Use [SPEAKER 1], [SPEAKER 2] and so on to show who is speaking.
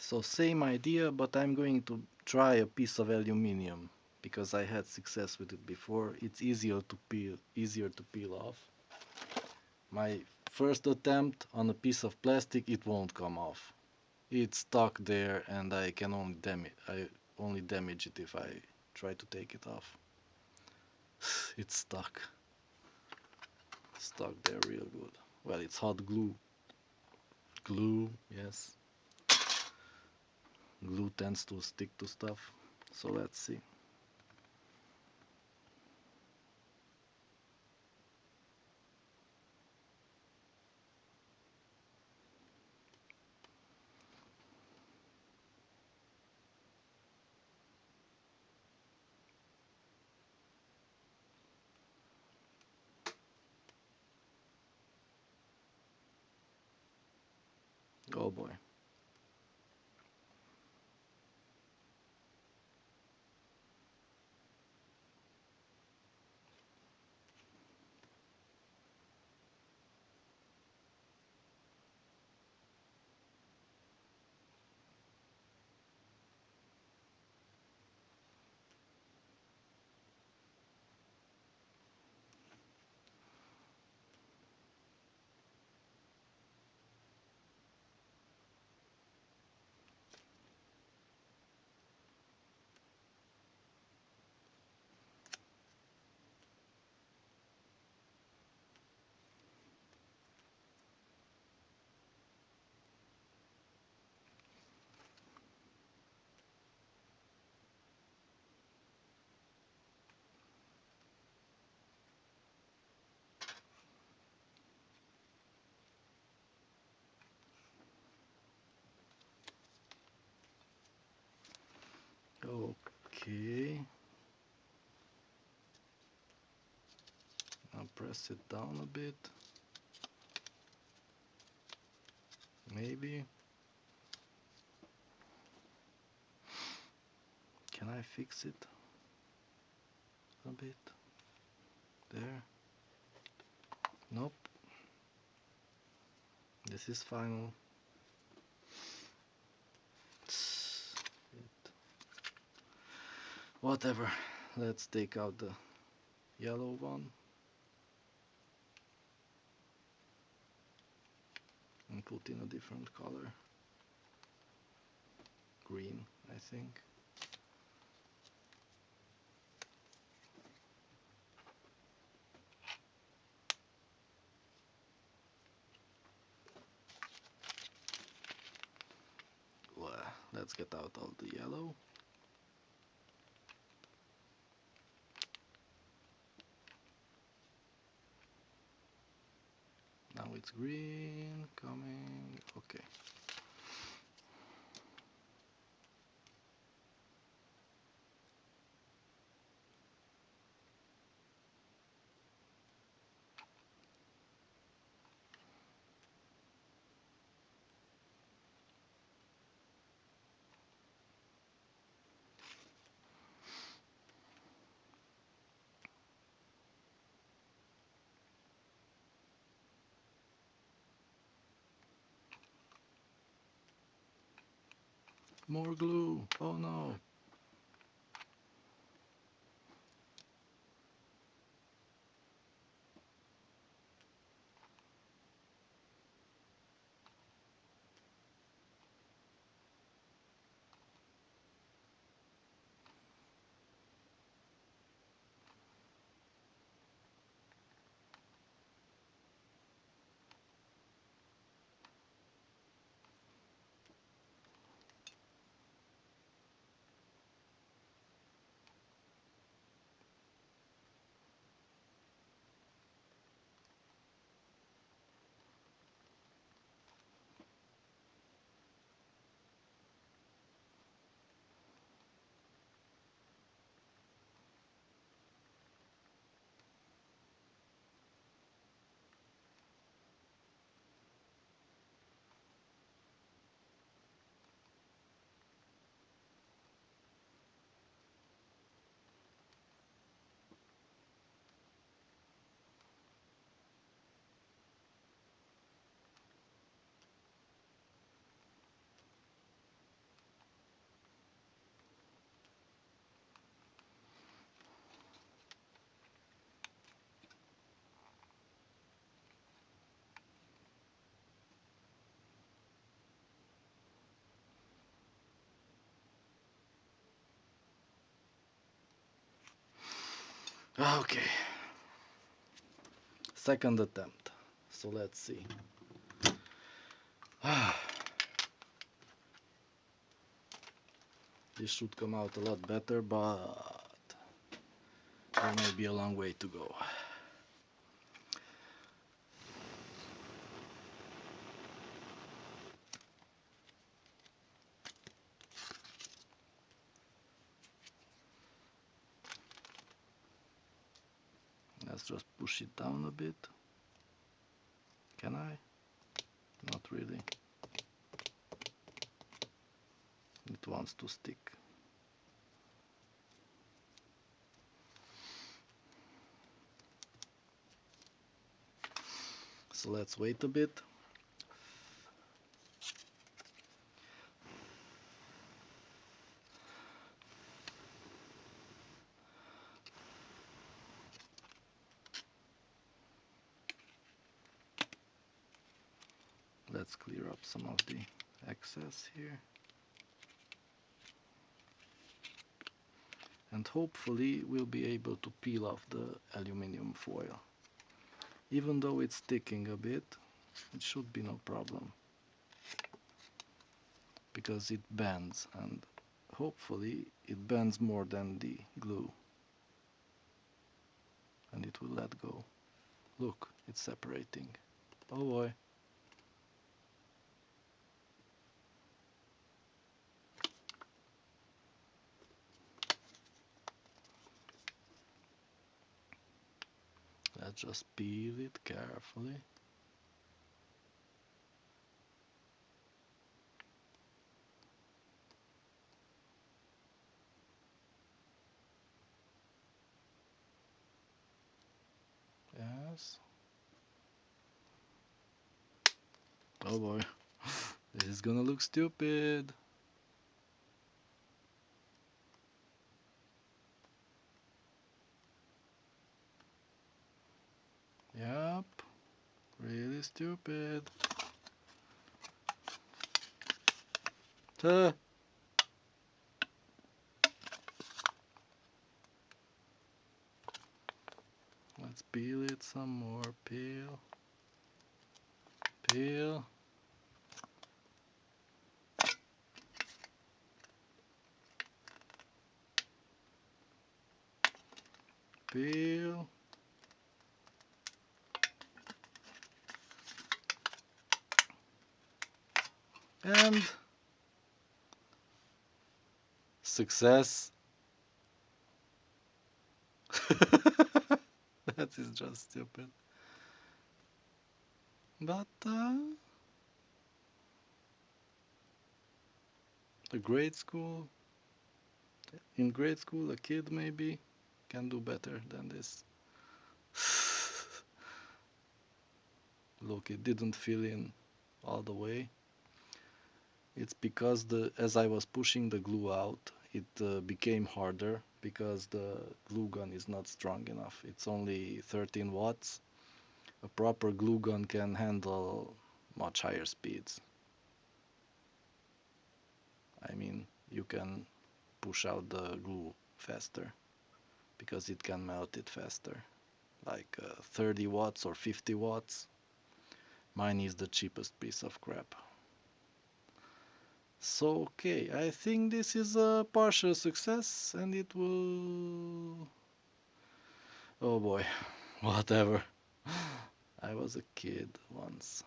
[SPEAKER 1] So same idea, but I'm going to try a piece of aluminium because I had success with it before. It's easier to peel off. My first attempt on a piece of plastic, it won't come off. It's stuck there and I can only damage it if I try to take it off. It's stuck there real good. Well, it's hot glue. Glue, yes. Glue tends to stick to stuff. So let's see. Oh boy. Okay. Now press it down a bit. Maybe. Can I fix it a bit? There. Nope. This is final. Whatever. Let's take out the yellow one and put in a different color. Green, I think. Let's get out all the yellow. Now it's green coming. Okay. More glue. Oh no. Okay, second attempt. So let's see. This should come out a lot better, but there may be a long way to go. Let's just push it down a bit. Can I? Not really. It wants to stick. So let's wait a bit. Let's clear up some of the excess here. And hopefully we'll be able to peel off the aluminium foil. Even though it's sticking a bit, it should be no problem, because it bends, and hopefully it bends more than the glue, and it will let go. Look, it's separating. Oh boy. Let's just peel it carefully. Yes. Oh boy. This is gonna look stupid. Yep. Really stupid. Let's peel it some more. Peel. Peel. Peel. And success. That is just stupid. But a grade school, in grade school, a kid maybe can do better than this. Look, it didn't fill in all the way. It's because as I was pushing the glue out, it became harder because the glue gun is not strong enough. It's only 13 watts. A proper glue gun can handle much higher speeds. I mean, you can push out the glue faster because it can melt it faster, like 30 watts or 50 watts. Mine is the cheapest piece of crap. So, okay, I think this is a partial success, and it will... Oh boy, whatever. I was a kid once.